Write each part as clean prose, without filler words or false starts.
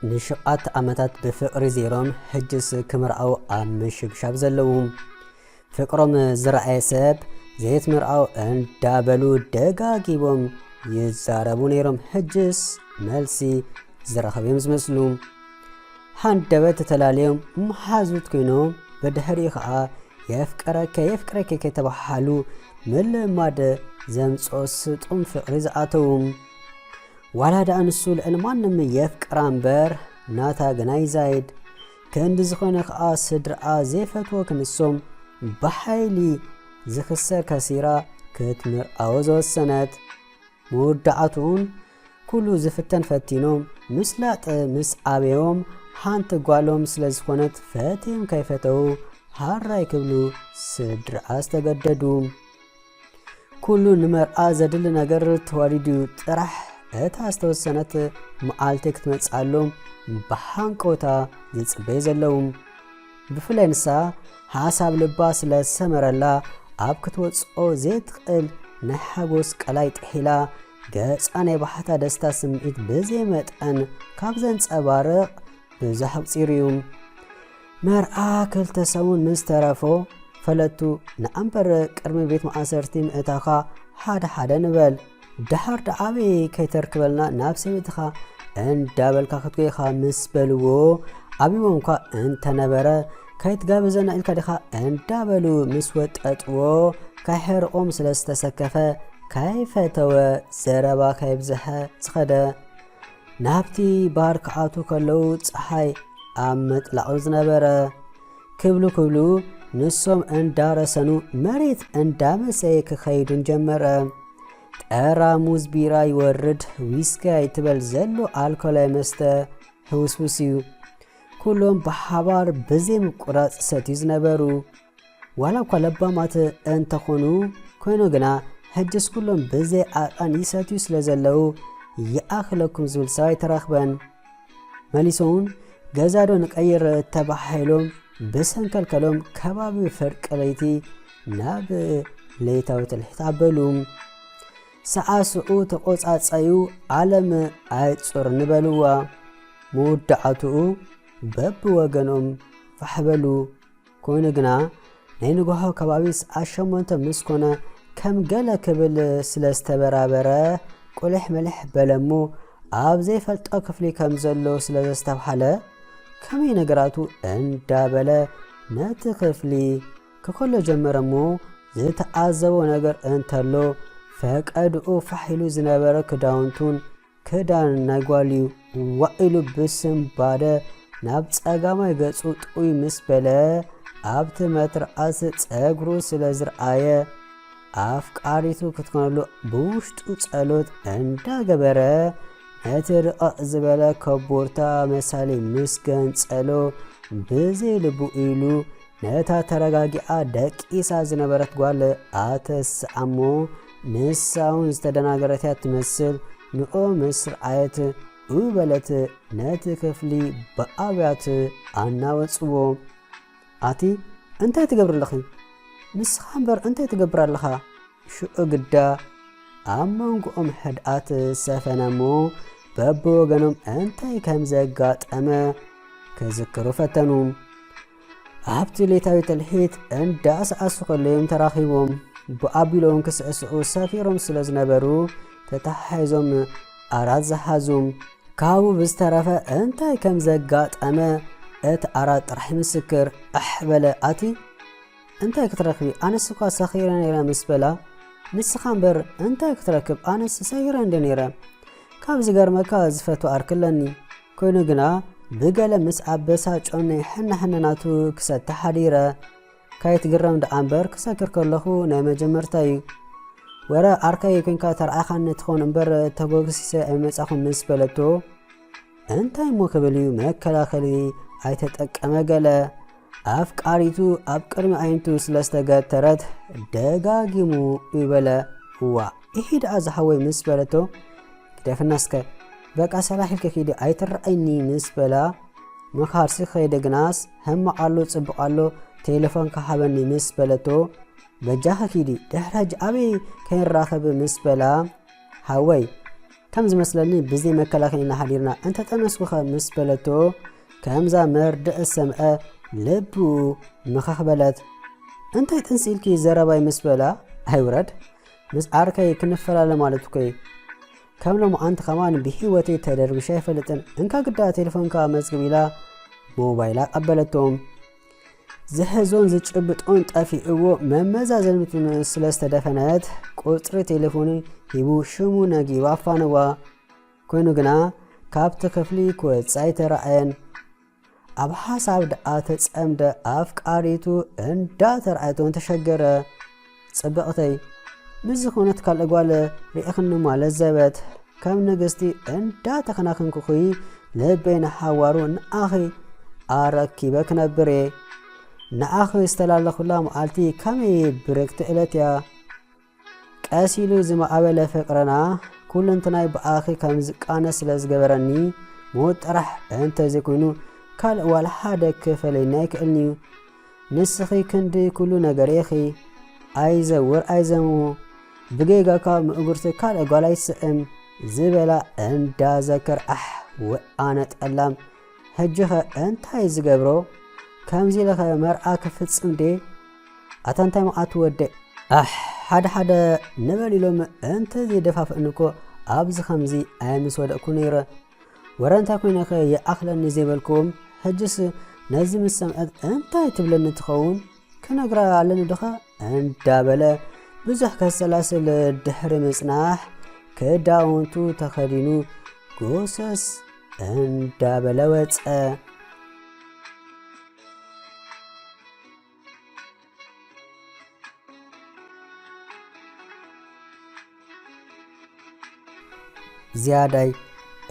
ንሽቃት ዓመታት ብፍቅሪ ዜሮም ሕጅስ ክምርዓው ኣብ ምሽግሻብ ዘለዎም ፍቅሮም ዝረኣየ ሰብ ዘይት ምርዓው እንዳበሉ ደጋጊቦም ይዛረቡ ነይሮም። ሕጅስ መልሲ ዝረኸብዮም ዝመስሉ ሃንደበት ተላልዮም መሓዙት ኮይኖም በድሕሪ ከዓ የፍቅረከ ከተባሃሉ ምልማድ ዘምጾስ ጡም ፍቅሪ ዝኣተው ዋላዳ አንሱ ልዕሊ ማንም የፍቅራ እምበር ናታ ገና ይዛይድ ከእንዲ ዝኾነ ከዓ ስድርኣ ዘይፈትዎ ክንሶም ብሓይሊ ዝኽሰር ከሲራ ክትምርዓዎ ዝወሰነት መወዳዕቱን ኩሉ ዝፍተን ፈቲኖም ምስላጥ ምስ ኣበዮም ሓንቲ ጓሎም ስለ ዝኾነት ፈትዮም ከይፈተው ሃራይ ክብሉ ስድርኣ ዝተገደዱ ኩሉ ንመርዓ ዘድሊ ነገር ተዋሊዱ ጥራሕ እታ ዝተወሰነት መዓልቲ ክትመጻሎም ብሓንቆታ ዝጽበይ ዘለዉ ብፍላይ ንሳ ሓሳብ ልባ ስለ ሰመረላ ኣብ ክትወፅኦ ዘይትኽእል ናይ ሓጎስ ቀላይ ጥሒላ ገጻ ናይ ባሕታ ደስታ ስምዒት ብዘይ መጠን ካብ ዘንጸባርቕ ብዛሕቕፂር እዩ። መርዓ ክልተ ሰውን ምስ ተረፎ ፈለቱ ንኣንበር ቅድሚ ቤት ማእሰርቲ ምእታኻ ሓደ ንበል ድሓር ደዓበይ ከይተርክበልና ናብ ሰቤትኻ እንዳበልካ ክትጎይኻ ምስ በልዎ ኣብዎም እኳ እንተነበረ ከይትጋብዘና ኢልካ ዲኻ እንዳበሉ ምስ ወጠጥዎ ካይሕርቆም ስለ ዝተሰከፈ ካይፈተወ ዘረባ ካይብዝሐ ዝኸደ ናብቲ ባር ክኣቱ ከለዉ ፀሓይ ኣብ መጥላቑ ዝነበረ ክብሉ ንሶም እንዳረሰኑ መሬት እንዳመሰየ ክኸይዱን ጀመረ። ጠራሙዝ ቢራ ይወርድ ዊስኪ ይትበል ዘሎ ኣልኮላይ መስተ ህውስውስ እዩ። ኩሎም ብሓባር ብዘይ ምቁራፅ ሰትዩ ዝነበሩ ዋላ እኳ ለባማት እንተኾኑ ኮይኑ ግና ሕጅስ ኩሎም ብዘይ ኣቃን ይሰትዩ ስለ ዘለዉ ይኣኽለኩም ዝብል ሰብኣይ ተራኽበን መሊሶውን ገዛዶ ንቀይር ተባሂሎም ብሰንከልከሎም ከባቢ ፍርቂ ለይቲ ናብ ለይታዊ ትልሒት ኣበሉ ሰዓስዑ ተቆጻጸዩ ዓለም ኣይጹር ንበልዋ መወዳዕቱኡ በብወገኖም ፋሕበሉ ኮይኑ ግና ናይ ንግሆ ከባቢ ሰዓት8 ምስ ኮነ ከም ገለ ክብል ስለ ዝተበራበረ ቁልሕ መልሕ በለሞ ኣብ ዘይፈልጦ ክፍሊ ከም ዘሎ ስለ ዘስተብሓለ ከመይ ነገራቱ እንዳበለ ነቲ ክፍሊ ክኮሎ ጀመረሞ ዝተዓዘቦ ነገር እንተሎ ፈቀድኡ ፋሒሉ ዝነበረ ክዳውንቱን ክዳን ናይ ጓልዩ ዋኢሉ ብስምባደ ናብ ጸጋማይ ገጹ ጥኡይ ምስ በለ ኣብቲ መትርዓስ ጸጉሩ ስለ ዝረአየ ኣፍቃሪቱ ክትኮነሉ ብውሽጡ ጸሎት እንዳገበረ ነቲ ርቐቕ ዝበለ ከቦርታ መሳሊ ምስ ገንጸሎ ብዘይ ልቡ ኢሉ ነታ ተረጋጊኣ ደቂሳ ዝነበረት ጓል ኣተስዓሞ ንሳውን ዝተደናገረት ትመስል ንኦ ምስ ረኣየት በለት ነቲ ክፍሊ ብኣብያት ኣናወፅዎ ኣቲ እንታይ ትገብር ኣለኺ? ንስኻ እምበር እንታይ ትገብር ኣለኻ? ሽዑ ግዳ ኣብ መንጎኦም ሕድኣት ሰፈነሞ በብወገኖም እንታይ ከም ዘጋጠመ ክዝክሩ ፈተኑ። ኣብቲ ሌታዊ ትልሒት እንዳሰዓሱ ከለዮም ተራኺቦም ብኣቢሎም ክስዕስዑ ሰፊሮም ስለ ዝነበሩ ተታሓይዞም ኣራት ዝሓዙም ካብኡ ብዝተረፈ እንታይ ከም ዘጋጠመ እቲ ኣራት ጥራሕ ምስክር ኣሕበለ ኣቲ እንታይ ክትረክቢ ኣነስ እኳ ሰኺረ ነይረ ምስ በላ ንስኻ እምበር እንታይ ክትረክብ ኣነስ ሰኺረ እንደ ነይረ ካብ ዝገርመካ ዝፈቱ ኣርክለኒ ኮይኑ ግና ብገለ ምስ ኣበሳ ጮነ ሕናሕነናቱ ክሰተ ሓዲረ ካይትግረም ደኣ እምበር ክሰክር ከለኹ ናይ መጀመርታ እዩ ወረ ኣርካይ ኮንካ ተርዓኻኒ ትኾን እምበር ተጎግሲሰ ኣይመጻኹም ምስ በለቶ እንታይ ሞ ክብል እዩ መከላኸሊ ኣይተጠቀመ ገለ ኣፍቃሪቱ ኣብ ቅድሚ ዓይንቱ ስለስተገተረት ደጋጊሙ ይበለ ዋ ይሄ ደኣ ዝሓወይ ምስ በለቶ ግደፍናስከ በቃ ሰላሒልከ ኺዲ ኣይትረአይኒ ምስ በላ መኻርሲ ኸይደግናስ ህማቃሎ ጽቡቃሎ ቴሌፎን ካሃበኒ ምስ በለቶ በጃኸ ኺዲ ድሕረጅ ኣበይ ከይንራኸብ ምስ በላ ሃወይ كم زمسلني بزي مكلاخينا حديرنا أنت تنسوخة مسبلتو كمزا مرد السماء لبو مخخبلت أنت تنسيلكي زرباي مسبلا هيورد مس عاركي كنفلا لمالتوكي كملو أنت كمان بحيوتي تدرب شايفلتن إنكا قدا تلفونكا مزقبيلا موبايلات قبلتهم زهزون زجبطون طافيئو ممزازلمتون سلاستدفنات قطر تليفوني يبو شمو نغي وافانوا كوينو غنا كابت كفلي كوصاي ترعين اب حساب دات صمد افقاريتو اندا ترعيتون تشجر صبقتي مزخونت كالغوال ريخن مال زبت كم نغستي اندا تخناخنكو خوي لبين حوارو ناخي አረኪበክ ነብሬ ንኣኽ ዝተላለኹላ መዓልቲ ከመይ ብረክቲ ዕለትያ ቀሲሉ ዝማዕበለ ፍቅረና ኩልንትናይ ብኣኺ ከም ዝቃነ ስለ ዝገበረኒ ሞት ጥራሕ እንተዘይኮይኑ ካልእ ዋላ ሓደ ክፈለይና ይክእልኒ ንስኺ ክንዲ ኩሉ ነገር ኢኺ ኣይዘውር ኣይዘሙ ብጌጋካ ምእጉርቲ ካልእ ጓል ኣይስእም ዝበላ እንዳዘከር ወኣነ ጠላም هجخ انتاي زغبرو كمزي لخ مرعا كفصم دي اتانتاي مات ودي حد نبليلوم انت زي دفاف انكو ابز خمزي امس ودكو نير ورانتا كوينخ يا اخلني زيبلكم هجس نزم السمعت انتاي تبلن تخون كنغرا علن دخا اندابله بزح كسلاسل دحر مصناح كداونتو تخدينو غوسس እንዳበለወፀ زياداي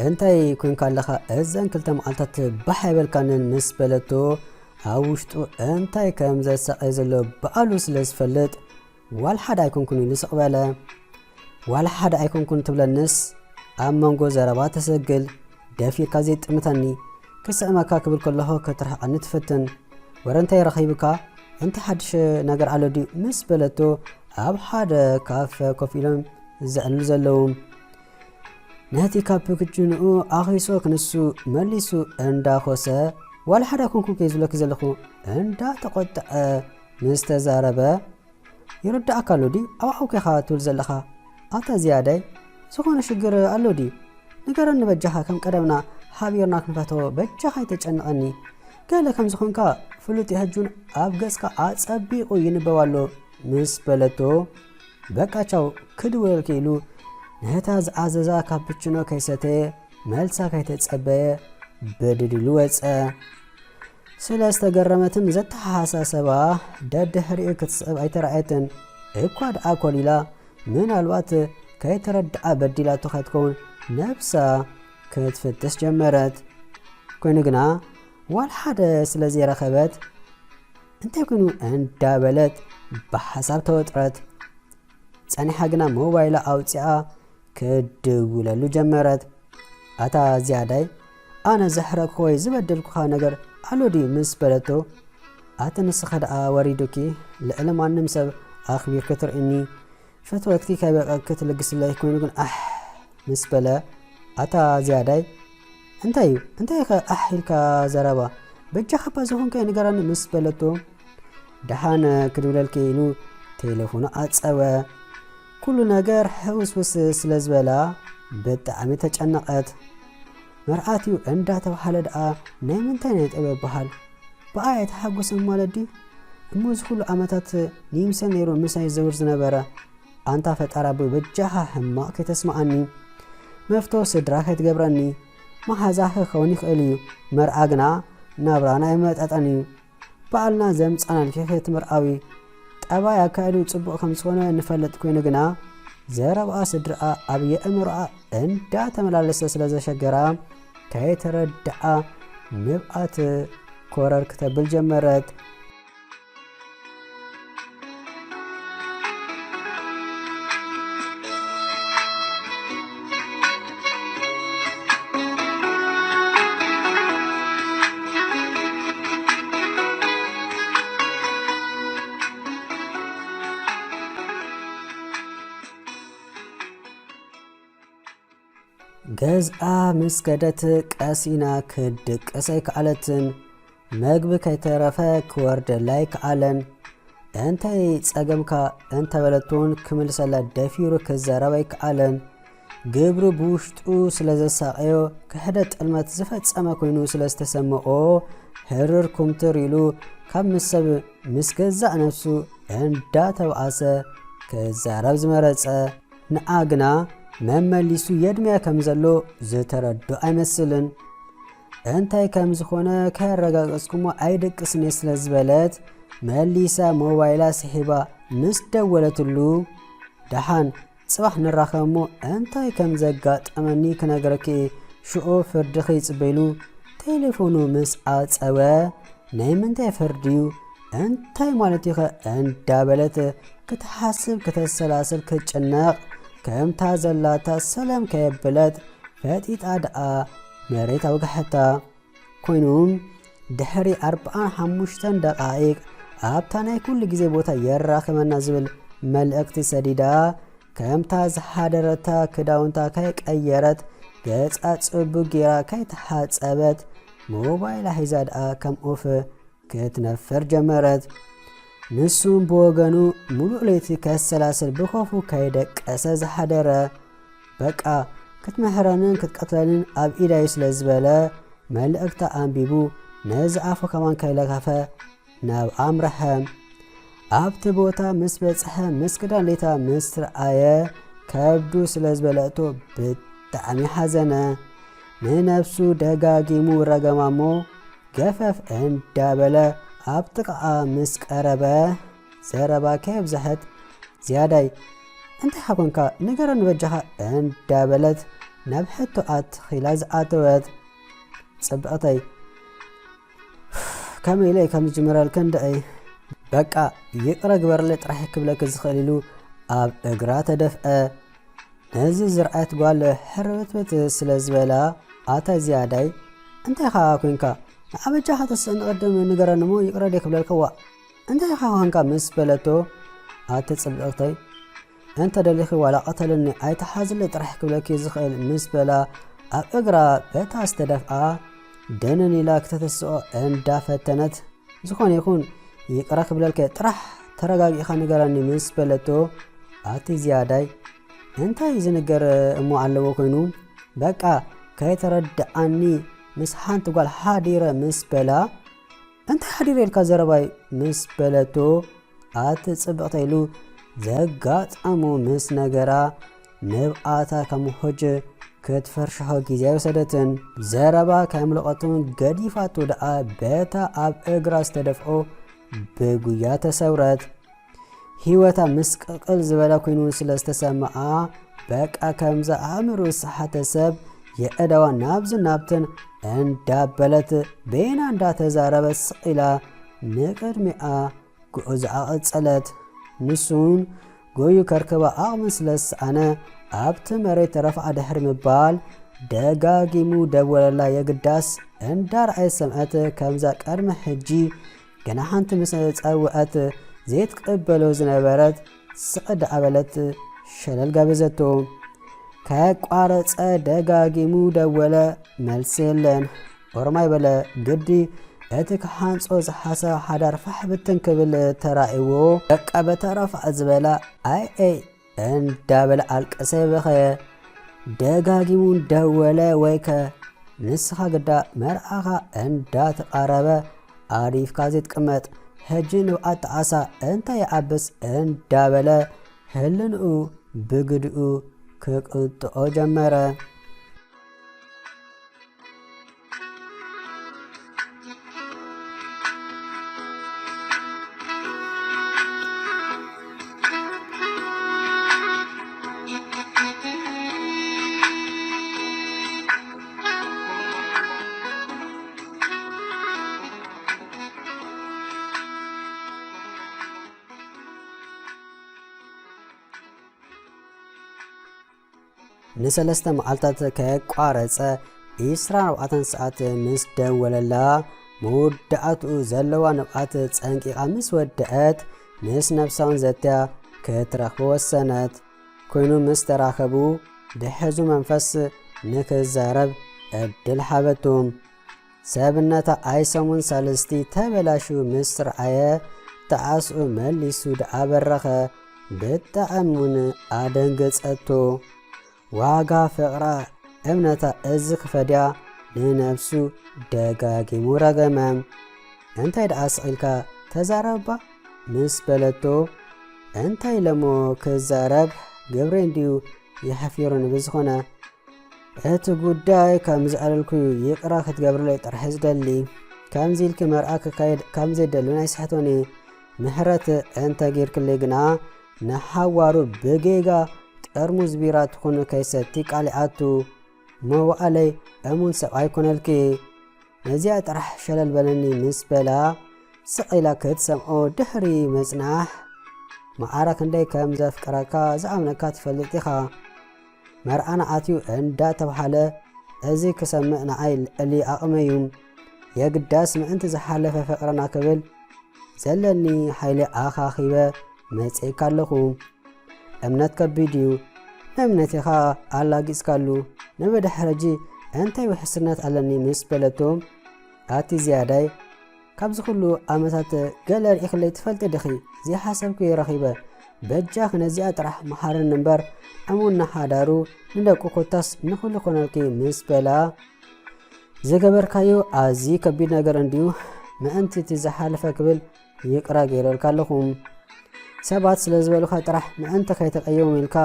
انتي كون كالخا ازن كلتا مقالتات بحيبلكانن مسبلتو هاوشتو انتي كمزا سايزلو بقالو سلسفلت والحد ايكون كوني لسقبالا والحد ايكون كون تبلنس امانغو زربات تسجل دافير كازيت متاني كسأما كاكبل كله كترح أن تفتن ورنتي رخيبكا انت حدش نقر على دي مسبلتو أب حد كاف كوفيلم زعلو زلوم نهتي كابك جنو آخيسو كنسو مليسو اندا خوسا ولا حدا كونكو كيزولك زلخو اندا تقطع مستزاربا يرد أكالو دي أو حوكي خاتول زلخا أتا زيادة سخون شجر ألو دي نقرن بجحا كم قدمنا حابيرنا كنفتو بجحا يتجنقني قال كم زخونكا فلوتي هجون أبغسكا أصبيقو ينبوالو مسبلتو بكاچاو كدول كيلو نهتاز عززا كابتشنو كيسته ملسا كيتصبيه بددلو وص سلاستغرمتم زتحاسسبا ددهري كتصب ايترايتن اكواد اكوليلا من الوقت كيتردع بديلاتو خاتكون نفسا كتفتش جمرت كونغنا والحد سلازي رخبت انت يكونوا اندابلت بحساب توترت صني حقنا موبايل اوصيا كدوللو جمرت اتا زياداي انا زحرك خوي زبدلكو ነገር አሎዲ مسبلتو اتنس خدا وريدوكي لعلم انم سب اخبير كترني فتوتكي كايبقى كتلقس الله يكون مسبله اتا زياداي انتي احلكا زربا بجخبا زهون كاي نغران مسبلتو دحان كدوللكيلو تليفون اصبه كل ነገር حوسوس ስለዝበላ በጣም ተጨነቀት مرآتيو اندا تبحال دعا نايمنتاي نيطبه بحال بآية حقوسن مالدي موز كل عمتات نيمسن نيرو مساي زور زنبرا انتا فتارابو بجاها حما كتسمعني مفتو سدراك يتقبرني ما حزاح خوني خيليو مرآقنا نابرانا يمتاتانيو بقالنا زمت انا الكيخيت مرآوي طبا ياكايدو صبو خمسونه نفلت كوينغنا زربا سدرا ابي امرا اندا تملالس ስለዘሸገራ ከይተረዳ ንብአት ኮረር ከተብል ጀመረት ገዝኣ ምስ ከደት ቀሲና ክድቅሰይ ከኣለትን መግቢ ከይተረፈ ክወርደላይ ከኣለን እንታይ ጸገምካ እንተበለቱን ክምልሰላ ደፊሩ ክዘረበይ ከኣለን ግብሪ ብውሽጡ ስለ ዘሳቀዮ ክሕደ ጥልመት ዝፈጸመ ኮይኑ ስለ ዝተሰምዖ ሕርር ኩምትር ኢሉ ካብ ምሰብ ምስ ገዛእ ነፍሱ እንዳተብኣሰ ክዛረብ ዝመረጸ ንኣግና መመሊሱ የድምያ ከም ዘሎ ዝተረድኦ ኣይመስልን እንታይ ከም ዝኾነ ከረጋገጽኩሞ ኣይደቅስኔ ስለ ዝበለት መሊሳ ሞባይላ ስሒባ ምስ ደወለትሉ ደሓን ጽባሕ ንራኸሞ እንታይ ከም ዘጋጠመኒ ክነግረኪ ሽኦ ፍርድኺ ይጽበይሉ ቴሌፎኑ ምስ ኣጸወ ናይ ምንታይ ፍርድዩ እንታይ ማለት ይኸ እንዳበለት ክትሓስብ ከተሰላስል ክትጭነቕ ከምታ ዘላታ ሰላም ከየብለት ፈጢጣ ደኣ መሬት ኣውጋሕታ ኮይኑም ድሕሪ 45 ደቓኢቕ ኣብታ ናይ ኩሉ ግዜ ቦታ የራኽበና ዝብል መልእኽቲ ሰዲዳ ከምታ ዝሓደረታ ክዳውንታ ከይቀየረት ገጻ ጽቡቕ ጌራ ከይተሓጸበት ሞባይላ ሒዛ ደኣ ከም ኦፍ ክትነፍር ጀመረት ንሱም ብወገኑ ሙሉእ ለይቲ ከሰላስል ብኸፉ ከይደቀሰ ዝሓደረ በቃ ክትመሕረንን ክትቀትለንን ኣብ ኢዳዩ ስለ ዝበለ መልእኽታ ኣንቢቡ ነዚ ኣፉ ከማን ከይለኸፈ ናብ ኣምረሐ ኣብቲ ቦታ ምስ በጽሐ ምስ ክዳን ሌታ ምስ ረኣየ ከብዱ ስለ ዝበለእቶ ብጣዕሚ ሓዘነ ንነፍሱ ደጋጊሙ ረገማሞ ገፈፍ እንዳበለ ኣብ ጥቓኣ ምስ ቀረበ ዘረባ ከየብዝሐት ዝያዳይ እንታይ ሓኮንካ ንገረ ንበጃኻ እንዳበለት ናብ ሕቶ ኣትኺላ ዝኣተወት ጽብቕተይ ከመይ ኢለይ ከም ዝጅምረልከ እንደአይ በቃ ይቕረ ግበርለይ ጥራሕ ክብለክ ዝኽእል ኢሉ ኣብ እግራ ተደፍአ ነዚ ዝርአት ጓል ሕርብትብት ስለ ዝበላ ኣታይ ዝያዳይ እንታይ ኻ ኮንካ ንኣበጃኻ ተስእን ቅድም ንገረንሞ ይቕረ ደይ ክብለልከዋ እንታይ ኻ ኮንካ ምስ በለቶ ኣተ ጽብቕተይ እንተ ደሊኺ ዋላ ቀተልኒ ኣይተሓዝለይ ጥራሕ ክብለኪ ዝኽእል ምስ በላ ኣብ እግራ በታ ዝተደፍኣ ደንን ኢላ ክተተስኦ እንዳፈተነት ዝኾነ ይኹን ይቕረ ክብለልከ ጥራሕ ተረጋጊኻ ንገረኒ ምስ በለቶ ኣቲ ዝያዳይ እንታይ ዝንገር እሞ ኣለዎ ኮይኑ በቃ ከይተረድኣኒ ምስ ሓንቲ ጓል ሓዲረ ምስ በላ እንታይ ሓዲረ ኢልካ ዘረባይ ምስ በለቶ ኣቲ ጽብቕተይሉ ዘጋጠሙ ምስ ነገራ ንብኣታ ከም ሆጅ ክትፈርሽሖ ጊዜ ወሰደትን ዘረባ ከምልቐቱን ገዲፋቱ ደኣ በታ ኣብ እግራ ዝተደፍኦ ብጉያ ተሰውረት ህይወታ ምስ ቅቕል ዝበለ ኮይኑ ስለ ዝተሰምዓ በቃ ከምዛ ኣእምሩ ሰሓተ ሰብ የእደዋ ናብዚ ናብትን እንዳበለት ቤና እንዳተዛረበት ስቂላ ንቅድሚኣ ጉዑ ዝኣቐጸለት ንሱን ጎዩ ከርክባ ኣቕሚ ስለዝሰኣነ ኣብቲ መሬት ረፍዓ ድሕሪ ምባል ደጋጊሙ ደወለላ የግዳስ እንዳርኣየ ሰምዐት ከምዛ ቀድሚ ሕጂ ገና ሓንቲ ምስ ጸውዐት ዘይትቅበሎ ዝነበረት ስቕድ ኣበለት ሸለል ጋበዘቶ ከቋረፀ ደጋጊሙ ደወለ መልሲ የለን ኦሮማይ በለ ግዲ እቲ ክሓንጾ ዝሓሰብ ሓዳር ፋሕ ብትን ክብል ተራእይዎ ደቃ በተረፋዕ ዝበላ ኣይ እንዳበለ ኣልቀሰ በኸየ ደጋጊሙ ደወለ ወይከ ንስኻ ግዳ መርኣኻ እንዳተቃረበ ኣሪፍካ ዘይትቅመጥ ሕጂ ንብኣት ተዓሳ እንታይ ይዓብስ እንዳበለ ህልንኡ ብግድኡ ክቅጥኦ ጀመረ ንሰለስተ መዓልታት ከቋረፀ 24 ሰዓት ምስ ደወለላ መወዳእትኡ ዘለዋ ንብኣት ፀንቂቓ ምስ ወድአት ምስ ነፍሳውን ዘትያ ክትረኽቦ ወሰነት ኮይኑ ምስ ተራኸቡ ብሕዙ መንፈስ ንክዛረብ ዕድል ሓበቶም ሰብነታ ኣይሰሙን ሳልስቲ ተበላሹ ምስ ረአየ ተዓስኡ መሊሱ ደኣ በረኸ ብጣዕሚ እውን ኣደንገጸቶ ዋጋ ፍቕራ እምነታ እዚ ክፈድያ ንነፍሱ ደጋጊሙ ረገመ እንታይ ደኣ ስቒልካ ተዛረባ ምስ በለቶ እንታይ ለሞ ክዛረብ ግብሪ እንድዩ ይሓፊሩን ብዝኾነ እቲ ጉዳይ ከም ዝኣለልኩዩ ይቕራ ክትገብርለይ ጥራሕ ዝደሊ ከምዚ ኢልክ መርኣ ክካየድ ከም ዘይደሊ ናይ ስሕቶኒ ምሕረት እንተ ጌርክለይ ግና ንሓዋሩ ብጌጋ ጠርሙዝ ቢራ ትኹኑ ከይሰቲ ቃሊዓቱ መዋእለይ እሙን ሰብ ኣይኮነልኪ ነዚኣ ጥራሕ ሸለል በለኒ ምስ በላ ስቒላ ክትሰምዖ ድሕሪ መጽናሕ መዓራ ክንደይ ከም ዘፍቅረካ ዝኣምነካ ትፈልጥ ኢኻ መርኣና ኣትዩ እንዳተባሃለ እዚ ክሰምዕ ንዓይ ልዕሊ ኣቕመዩ የግዳስ ምእንቲ ዝሓለፈ ፍቕርና ክብል ዘለኒ ሓይሊ ኣኻኺበ መጺእካ ኣለኹ እምነት ከቢድ እዩ ንእምነት ኢኻ ኣላጊጽካሉ ንብድሕረጂ እንታይ ውሕስነት ኣለኒ ምስ በለቶም ኣቲ ዝያዳይ ካብዚ ኩሉ ዓመታት ገለ ርኢኽለይ ትፈልጢ ድኺ ዘይሓሰብኩ ይረኺበ በጃኽ ነዚኣ ጥራሕ መሓርን እምበር እሙን ሓዳሩ ንደቁ ኮታስ ንኹሉ ኮነልኪ ምስ በላ ዝገበርካዮ ኣዝዩ ከቢድ ነገር እንድዩ ምእንቲ እቲ ዝሓለፈ ክብል ይቕራ ገይረልካ ኣለኹም ሰባት ስለ ዝበሉካ ጥራሕ ምእንቲ ከይተቀየሙ ኢልካ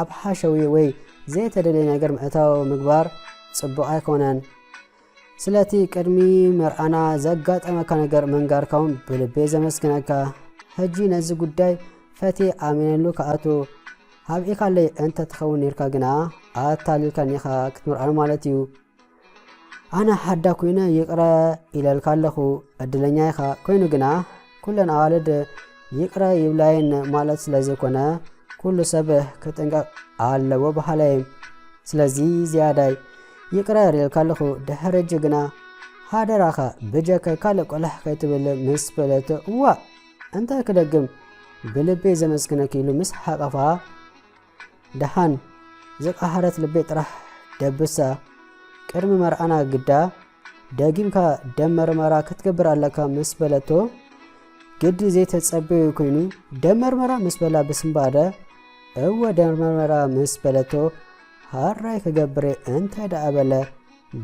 ኣብ ሓሸዊ ወይ ዘይተደለየ ነገር ምእታው ምግባር ጽቡቕ ኣይኮነን ስለቲ ቅድሚ መርኣና ዘጋጠመካ ነገር መንጋርካውን ብልቤ ዘመስግነካ ሕጂ ነዚ ጉዳይ ፈቲ ኣሚነሉ ከኣቶ ሃብኢካለይ እንተ ትኸውን ነርካ ግና ኣታሊልካኒ ኢኻ ክትምርኣኑ ማለት እዩ ኣነ ሓዳ ኮይነ ይቕረ ኢለልካ ኣለኹ ዕድለኛ ኢኻ ኮይኑ ግና ኩለን ኣዋልድ ይቕረ ይብላይን ማለት ስለ ዘይኮነ ኩሉ ሰብ ክጥንቀቕ ኣለዎ ባህለየ ስለዚ ዝያዳይ ይቕረ ሪልካ ኣለኹ ድሕረጂ ግና ሃደራኻ ብጀከ ካልእ ቆልሕ ከይትብል ምስ በለቶ እዋ እንታይ ክደግም ብልቤ ዘመስግነክ ኢሉ ምስ ሓቐፋ ደሃን ዝቃሃረት ልቤ ጥራሕ ደብሳ ቅድሚ መርኣና ግዳ ደጊምካ ደም መርመራ ክትገብር ኣለካ ምስ በለቶ ግዲ ዘይተጸበዩ ኮይኑ ደም መርመራ ምስ በላ ብስምባደ እወ ደም መርመራ ምስ በለቶ ሃራይ ክገብረ እንታይ ደኣ በለ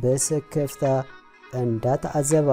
ብስክፍታ እንዳተዓዘባ